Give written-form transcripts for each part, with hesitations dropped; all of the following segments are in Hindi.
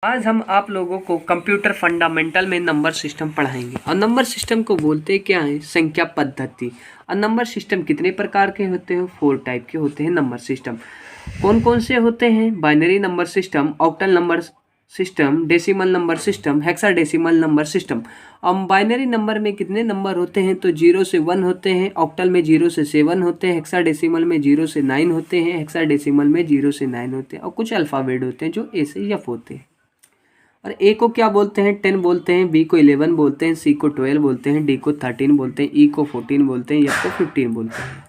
आज हम आप लोगों को कंप्यूटर फंडामेंटल में नंबर सिस्टम पढ़ाएंगे। और नंबर सिस्टम को बोलते क्या है? संख्या पद्धति। और नंबर सिस्टम कितने प्रकार के होते हैं? 4 टाइप के होते हैं नंबर सिस्टम। कौन कौन से होते हैं? Binary number system, octal number system, decimal number system, hexadecimal number system. अब बाइनरी नंबर में कितने नंबर होते हैं? तो 0 से 1 होते हैं, ऑक्टल में 0 से 7 होते हैं, हेक्साडेसिमल में 0 से 9 होते हैं, हेक्साडेसिमल में 0 से 9 होते हैं, और कुछ अल्फ़ाबेट होते हैं जो ए से एफ होते हैं। और ए को क्या बोलते हैं? 10 बोलते हैं, बी को 11 बोलते हैं, सी को 12 बोलते हैं, डी को 13 बोलते हैं, ई को 14 बोलते हैं, एफ को 15 बोलते हैं।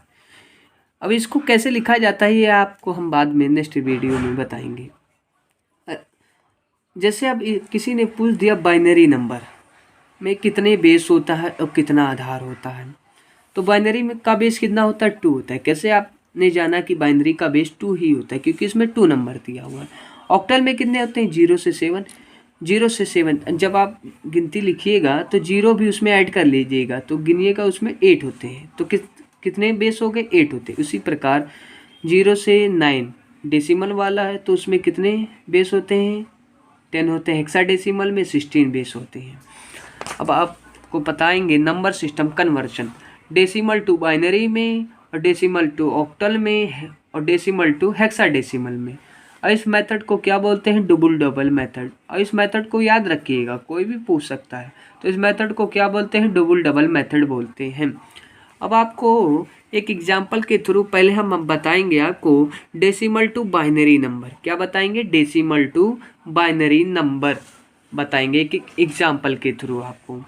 अब इसको कैसे लिखा जाता है ये आपको हम बाद में नेक्स्ट वीडियो में बताएंगे। जैसे अब किसी ने पूछ दिया बाइनरी नंबर में कितने बेस होता है और कितना आधार होता है, तो बाइनरी में का बेस कितना होता है? 2 होता है। कैसे आपने जाना कि बाइनरी का बेस 2 ही होता है? क्योंकि इसमें 2 नंबर दिया हुआ है। ऑक्टल में कितने होते हैं? 0 से 7। 0 से 7 जब आप गिनती लिखिएगा तो 0 भी उसमें ऐड कर लीजिएगा, तो गिनिएगा उसमें 8 होते हैं। तो कितने बेस हो गए? 8 होते हैं। उसी प्रकार 0 से 9 डेसिमल वाला है, तो उसमें कितने बेस होते हैं? 10 होते हैं। हेक्साडेसिमल में 16 बेस होते हैं। अब आपको बताएंगे number system conversion, decimal to binary में, और डेसिमल टू ऑक्टल में, और डेसिमल टू हेक्साडेसिमल में। और इस मेथड को क्या बोलते हैं? Double double method. और इस मेथड को याद रखिएगा, कोई भी पूछ सकता है। तो इस मेथड को क्या बोलते हैं? डबल डबल मेथड बोलते हैं। अब आपको एक एग्जाम्पल के थ्रू पहले हम बताएंगे आपको डेसिमल टू बाइनरी नंबर। क्या बताएंगे? डेसिमल टू बाइनरी नंबर बताएंगे एक एग्जाम्पल के थ्रू आपको।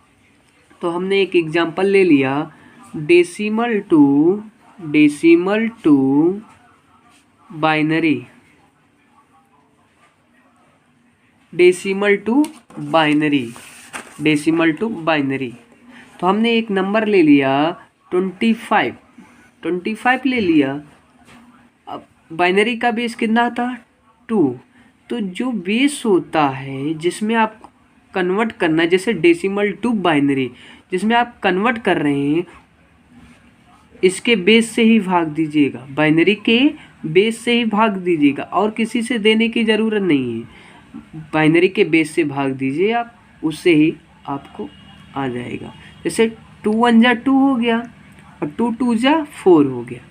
तो हमने एक एग्जाम्पल ले लिया, decimal to binary, decimal to binary. तो हमने एक नंबर ले लिया 25 ले लिया। अब बाइनरी का बेस कितना था? 2। तो जो बेस होता है जिसमें आप कन्वर्ट करना है, जैसे डेसिमल टू बाइनरी जिसमें आप कन्वर्ट कर रहे हैं, इसके बेस से ही भाग दीजिएगा, बाइनरी के बेस से ही भाग दीजिएगा, और किसी से देने की ज़रूरत नहीं है। बाइनरी के बेस से भाग दीजिए आप, उससे ही आपको आ जाएगा। जैसे 2 1 जा 2 हो गया, और 2 2 जा 4 हो गया।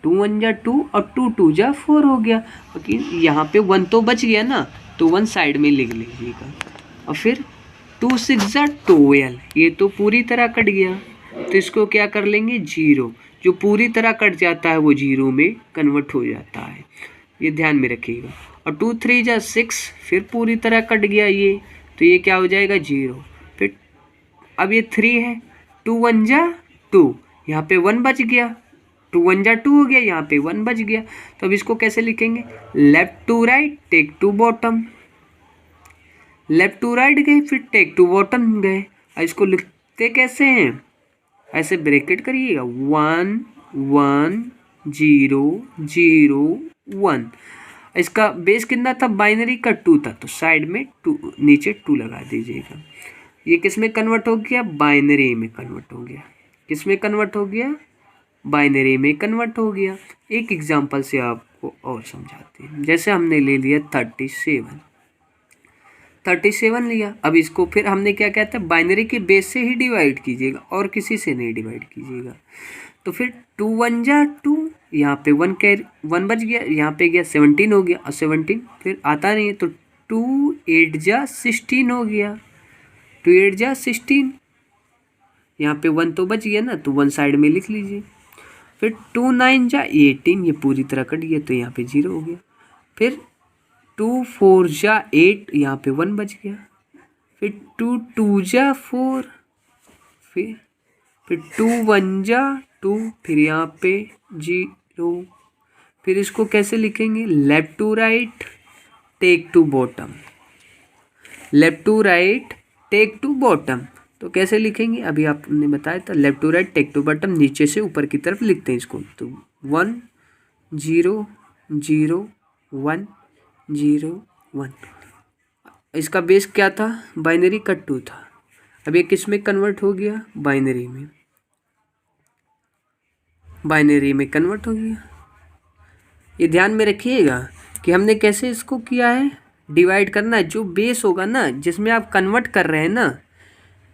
2 1 जा 2 और 2 2 जा 4 हो गया। लेकिन यहाँ पे 1 तो बच गया ना, तो 1 साइड में लिख लीजिएगा। और फिर 2 6 जा 12, ये तो पूरी तरह कट गया, तो इसको क्या कर लेंगे? 0। जो पूरी तरह कट जाता है वो 0 में कन्वर्ट हो जाता है, ये ध्यान में रखिएगा। और 2 3 जा 6, फिर पूरी तरह कट गया ये, तो ये क्या हो जाएगा? 0। फिर अब ये 3 है, 2 1 जा 2, यहाँ पे 1 बच गया, 2 1 जा 2 हो गया, यहाँ पे 1 बच गया। तो अब इसको कैसे लिखेंगे? Left to right, top to bottom. Left to right गए, फिर टेक टू बॉटम गए। और इसको लिखते कैसे हैं? ऐसे ब्रैकेट करिएगा, 1 1 0 0 1। इसका बेस कितना था? बाइनरी का 2 था, तो साइड में 2, नीचे 2 लगा दीजिएगा। ये किस में कन्वर्ट हो गया? बाइनरी में कन्वर्ट हो गया। किस में कन्वर्ट हो गया? बाइनरी में कन्वर्ट हो गया। एक एग्जांपल से आपको और समझाते हैं। जैसे हमने ले लिया 37 लिया। अब इसको फिर हमने क्या कहता है? बाइनरी के बेस से ही डिवाइड कीजिएगा, और किसी से नहीं डिवाइड कीजिएगा। तो फिर 2 1 जा 2, यहाँ पे 1 बच गया, यहाँ पे गया 17 हो गया, और 17 फिर आता नहीं है, तो 2 8 जा 16 हो गया। 2 8 जा 16, यहाँ पे 1 तो बच गया ना, तो 1 साइड में लिख लीजिए। फिर 2 9 जा 18, ये पूरी तरह कट गया, तो यहाँ पे 0 हो गया। फिर 2 4 जा 8, यहाँ पे 1 बच गया। फिर 2 2 जा 4, फिर 2 1 जा 2, फिर यहाँ पे 0। फिर इसको कैसे लिखेंगे? Left to right, top to bottom. Left to right, top to bottom, तो कैसे लिखेंगे? अभी आपने बताया था, left to right, top to bottom, नीचे से ऊपर की तरफ लिखते हैं इसको। तो 1 0 0 1 0 1। इसका बेस क्या था? बाइनरी का 2 था। अब ये किस में कन्वर्ट हो गया? बाइनरी में। बाइनरी में कन्वर्ट हो गया। ये ध्यान में रखिएगा कि हमने कैसे इसको किया है, डिवाइड करना है, जो बेस होगा ना जिसमें आप कन्वर्ट कर रहे हैं ना,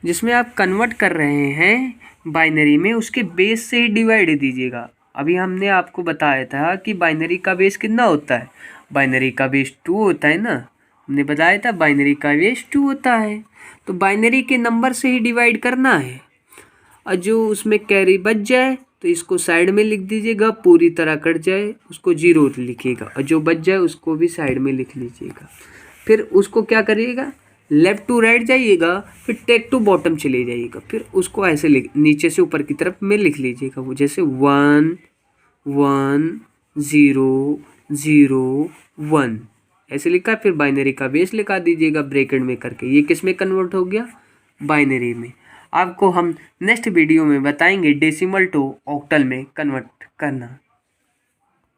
जिसमें आप कन्वर्ट कर रहे हैं बाइनरी में, उसके बेस से ही डिवाइड दीजिएगा। अभी हमने आपको बताया था कि बाइनरी का बेस कितना होता है, बाइनरी का बेस 2 होता है ना, हमने बताया था बाइनरी का बेस 2 होता है। तो बाइनरी के नंबर से ही डिवाइड करना है, और जो उसमें कैरी बच जाए तो इसको साइड में लिख दीजिएगा, पूरी तरह कट जाए उसको 0 लिखिएगा, और जो बच जाए उसको भी साइड में लिख लीजिएगा। फिर उसको क्या करिएगा, लेफ़्ट टू राइट जाइएगा, फिर टेक टू बॉटम चले जाइएगा, फिर उसको ऐसे नीचे से ऊपर की तरफ में लिख लीजिएगा, वो जैसे 1 1 0 0 1 ऐसे लिखा। फिर बाइनरी का बेस लिखा दीजिएगा ब्रैकेट में करके। ये किस में कन्वर्ट हो गया, बाइनरी में। आपको हम नेक्स्ट वीडियो में बताएंगे डेसिमल टू ऑक्टल में कन्वर्ट करना।